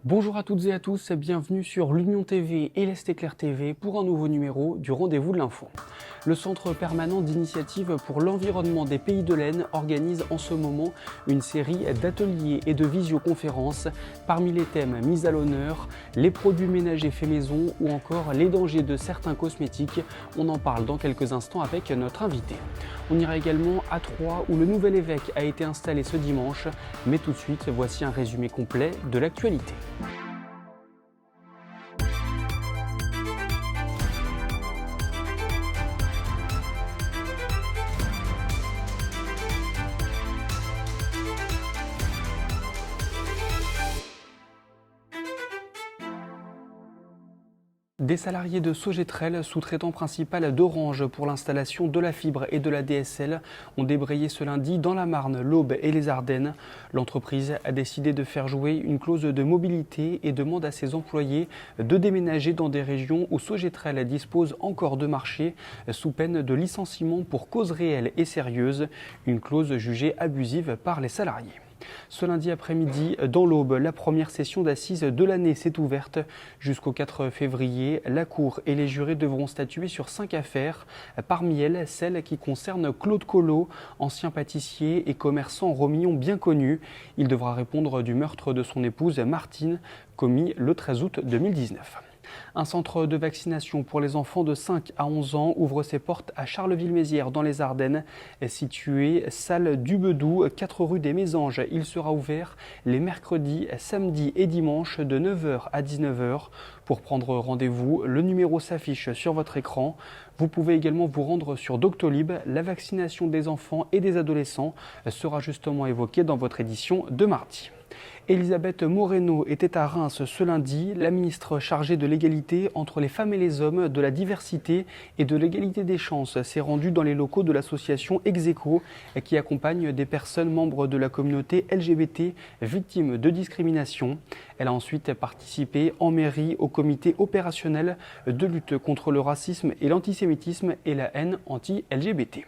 Bonjour à toutes et à tous, bienvenue sur l'Union TV et l'Est Éclair TV pour un nouveau numéro du Rendez-vous de l'Info. Le Centre permanent d'initiative pour l'environnement des Pays de l'Aisne organise en ce moment une série d'ateliers et de visioconférences. Parmi les thèmes mis à l'honneur, les produits ménagers faits maison ou encore les dangers de certains cosmétiques. On en parle dans quelques instants avec notre invité. On ira également à Troyes où le nouvel évêque a été installé ce dimanche. Mais tout de suite, voici un résumé complet de l'actualité. Des salariés de Sogetrel, sous-traitant principal d'Orange pour l'installation de la fibre et de la DSL, ont débrayé ce lundi dans la Marne, l'Aube et les Ardennes. L'entreprise a décidé de faire jouer une clause de mobilité et demande à ses employés de déménager dans des régions où Sogetrel dispose encore de marché, sous peine de licenciement pour cause réelle et sérieuse, une clause jugée abusive par les salariés. Ce lundi après-midi, dans l'Aube, la première session d'assises de l'année s'est ouverte. Jusqu'au 4 février, la Cour et les jurés devront statuer sur 5 affaires. Parmi elles, celle qui concerne Claude Collot, ancien pâtissier et commerçant romillon bien connu. Il devra répondre du meurtre de son épouse Martine, commis le 13 août 2019. Un centre de vaccination pour les enfants de 5 à 11 ans ouvre ses portes à Charleville-Mézières dans les Ardennes, situé salle du Bedou, 4 rue des Mésanges. Il sera ouvert les mercredis, samedis et dimanches de 9 h à 19 h. Pour prendre rendez-vous, le numéro s'affiche sur votre écran. Vous pouvez également vous rendre sur Doctolib. La vaccination des enfants et des adolescents sera justement évoquée dans votre édition de mardi. Elisabeth Moreno était à Reims ce lundi. La ministre chargée de l'égalité entre les femmes et les hommes, de la diversité et de l'égalité des chances s'est rendue dans les locaux de l'association Execo qui accompagne des personnes membres de la communauté LGBT victimes de discrimination. Elle a ensuite participé en mairie au comité opérationnel de lutte contre le racisme et l'antisémitisme et la haine anti-LGBT.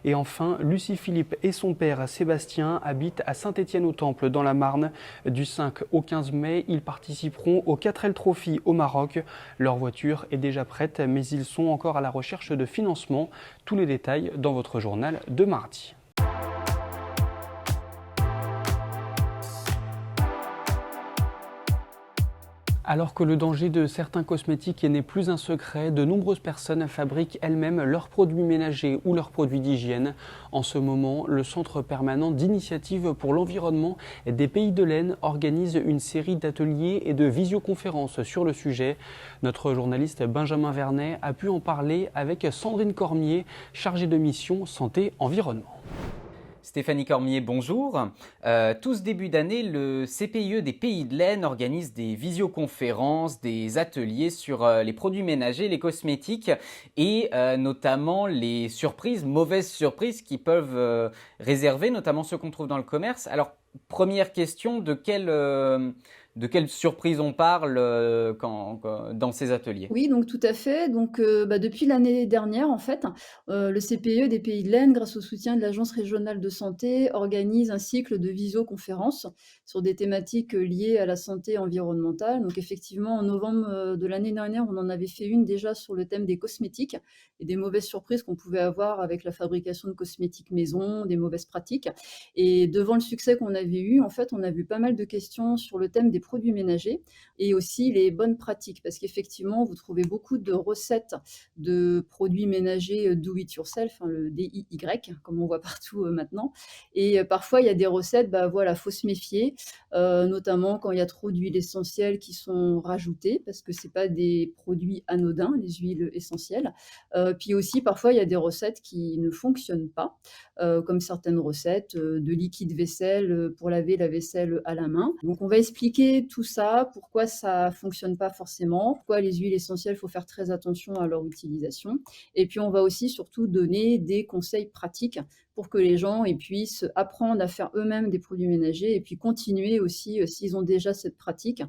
Et enfin, Lucie Philippe et son père Sébastien habitent à Saint-Étienne-au-Temple dans la Marne. Du 5 au 15 mai, ils participeront au 4L Trophy au Maroc. Leur voiture est déjà prête, mais ils sont encore à la recherche de financement. Tous les détails dans votre journal de mardi. Alors que le danger de certains cosmétiques n'est plus un secret, de nombreuses personnes fabriquent elles-mêmes leurs produits ménagers ou leurs produits d'hygiène. En ce moment, le Centre permanent d'initiative pour l'environnement des Pays de l'Aisne organise une série d'ateliers et de visioconférences sur le sujet. Notre journaliste Benjamin Vernet a pu en parler avec Sandrine Cormier, chargée de mission santé-environnement. Stéphanie Cormier, bonjour. Tout ce début d'année, le CPIE des Pays de l'Aisne organise des visioconférences, des ateliers sur les produits ménagers, les cosmétiques et notamment les surprises, mauvaises surprises qui peuvent réserver, notamment ceux qu'on trouve dans le commerce. Alors, première question, de quelle surprise on parle dans ces ateliers? Oui, donc tout à fait. Donc, depuis l'année dernière, en fait, le CPE des Pays de l'Aisne, grâce au soutien de l'Agence régionale de santé, organise un cycle de visioconférences sur des thématiques, liées à la santé environnementale. Donc effectivement, en novembre, de l'année dernière, on en avait fait une déjà sur le thème des cosmétiques et des mauvaises surprises qu'on pouvait avoir avec la fabrication de cosmétiques maison, des mauvaises pratiques. Et devant le succès qu'on avait eu, en fait, on a vu pas mal de questions sur le thème des produits ménagers et aussi les bonnes pratiques. Parce qu'effectivement, vous trouvez beaucoup de recettes de produits ménagers do it yourself, hein, le DIY, comme on voit partout maintenant. Et parfois, il y a des recettes, voilà, faut se méfier, notamment quand il y a trop d'huiles essentielles qui sont rajoutées, parce que c'est pas des produits anodins, les huiles essentielles. Puis aussi, parfois, il y a des recettes qui ne fonctionnent pas, comme certaines recettes de liquide vaisselle pour laver la vaisselle à la main. Donc, on va expliquer tout ça, pourquoi ça fonctionne pas forcément, pourquoi les huiles essentielles, il faut faire très attention à leur utilisation. Et puis, on va aussi surtout donner des conseils pratiques pour que les gens ils puissent apprendre à faire eux-mêmes des produits ménagers et puis continuer aussi, s'ils ont déjà cette pratique,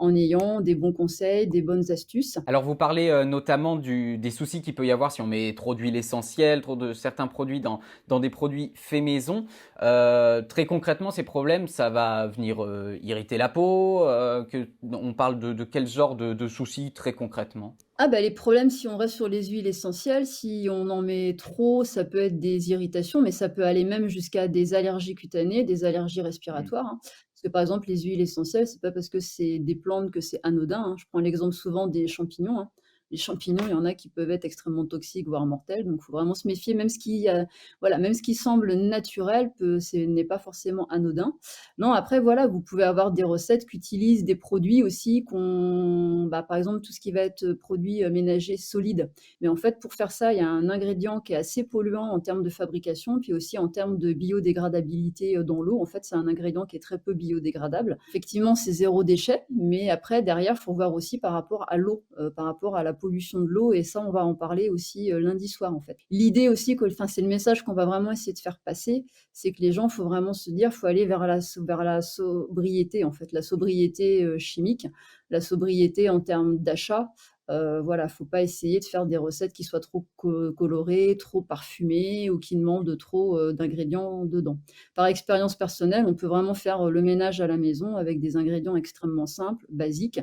en ayant des bons conseils, des bonnes astuces. Alors vous parlez notamment des soucis qu'il peut y avoir si on met trop d'huile essentielle, trop de certains produits dans des produits faits maison. Très concrètement, ces problèmes, ça va venir irriter la peau. On parle de quel genre de soucis très concrètement? Ah bah, les problèmes, si on reste sur les huiles essentielles, si on en met trop, ça peut être des irritations, mais ça peut aller même jusqu'à des allergies cutanées, des allergies Hmm. respiratoires, hein. Parce que, par exemple, les huiles essentielles, c'est pas parce que c'est des plantes que c'est anodin, hein. Je prends l'exemple souvent des champignons, hein. Les champignons, il y en a qui peuvent être extrêmement toxiques, voire mortels, donc il faut vraiment se méfier. Même ce qui semble naturel n'est pas forcément anodin. Non, après voilà, vous pouvez avoir des recettes qui utilisent des produits aussi par exemple, tout ce qui va être, produits, ménagers solides. Mais en fait, pour faire ça, il y a un ingrédient qui est assez polluant en termes de fabrication, puis aussi en termes de biodégradabilité, dans l'eau. En fait, c'est un ingrédient qui est très peu biodégradable. Effectivement, c'est zéro déchet, mais après derrière, il faut voir aussi par rapport à l'eau, par rapport à la pollution de l'eau et ça, on va en parler aussi, lundi soir, en fait. L'idée aussi c'est le message qu'on va vraiment essayer de faire passer, c'est que les gens, faut vraiment se dire, faut aller vers la sobriété en fait, la sobriété, chimique, la sobriété en termes d'achat. Voilà, faut pas essayer de faire des recettes qui soient trop colorées, trop parfumées ou qui demandent trop, d'ingrédients dedans. Par expérience personnelle, on peut vraiment faire, le ménage à la maison avec des ingrédients extrêmement simples, basiques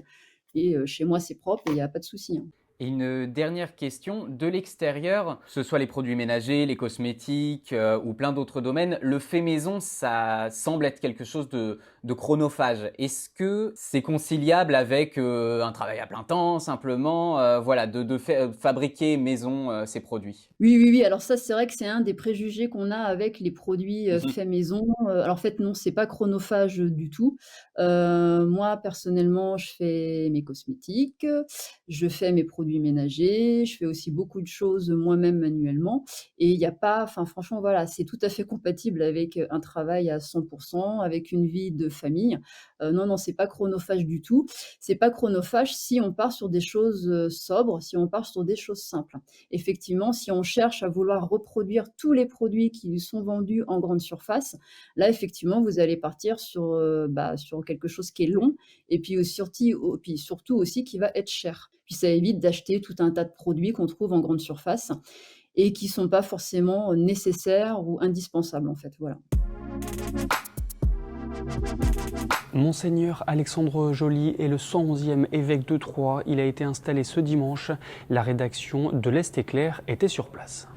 et chez moi, c'est propre et il y a pas de souci, hein. Et une dernière question, de l'extérieur, que ce soit les produits ménagers, les cosmétiques ou plein d'autres domaines, le fait maison, ça semble être quelque chose de chronophage. Est-ce que c'est conciliable avec un travail à plein temps, simplement, voilà, fabriquer maison ces produits? Oui, oui, oui, alors ça, c'est vrai que c'est un des préjugés qu'on a avec les produits, faits maison. Alors en fait, non, c'est pas chronophage, du tout. Moi, personnellement, je fais mes cosmétiques, je fais mes produits ménagers, je fais aussi beaucoup de choses, moi-même manuellement et il y a pas enfin franchement, voilà, c'est tout à fait compatible avec, un travail à 100 avec une vie de famille. Non, non, c'est pas chronophage du tout. C'est pas chronophage si on part sur des choses, sobres, si on part sur des choses simples. Effectivement, si on cherche à vouloir reproduire tous les produits qui sont vendus en grande surface, là, effectivement, vous allez partir sur quelque chose qui est long et puis surtout aussi qui va être cher. Puis ça évite d'acheter tout un tas de produits qu'on trouve en grande surface et qui sont pas forcément, nécessaires ou indispensables, en fait, voilà. Monseigneur Alexandre Joly est le 111e évêque de Troyes. Il a été installé ce dimanche. La rédaction de l'Est éclair était sur place.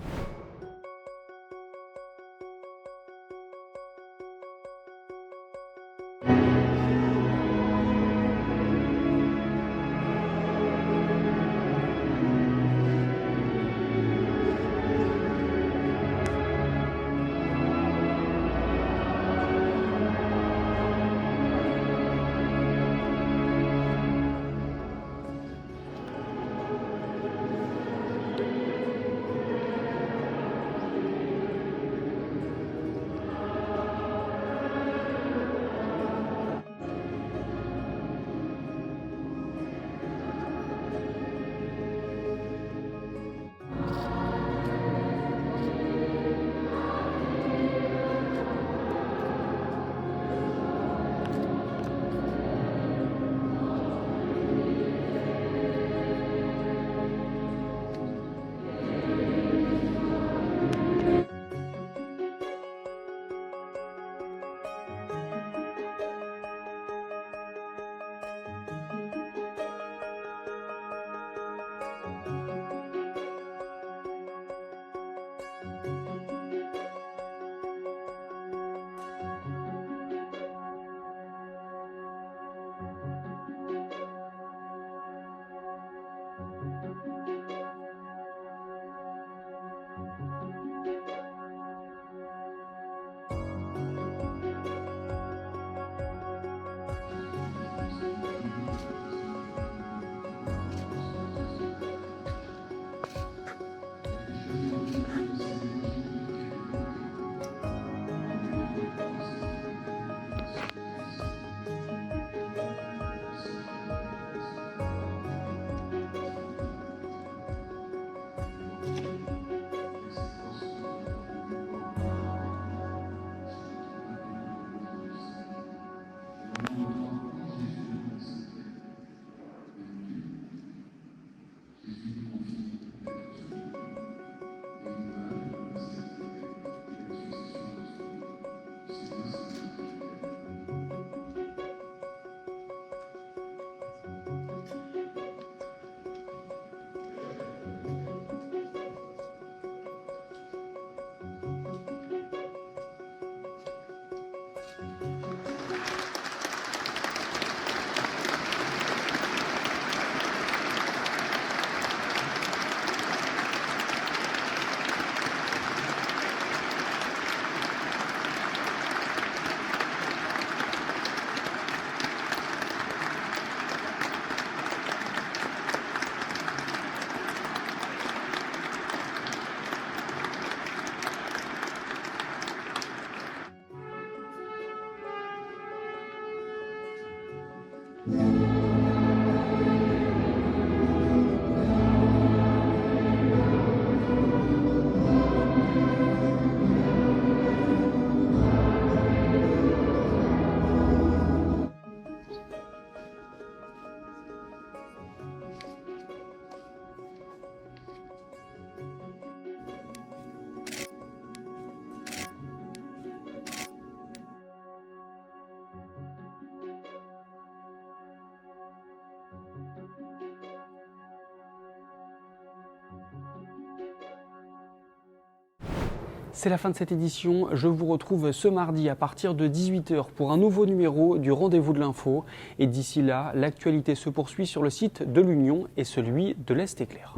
C'est la fin de cette édition. Je vous retrouve ce mardi à partir de 18 h pour un nouveau numéro du Rendez-vous de l'info. Et d'ici là, l'actualité se poursuit sur le site de l'Union et celui de l'Est éclair.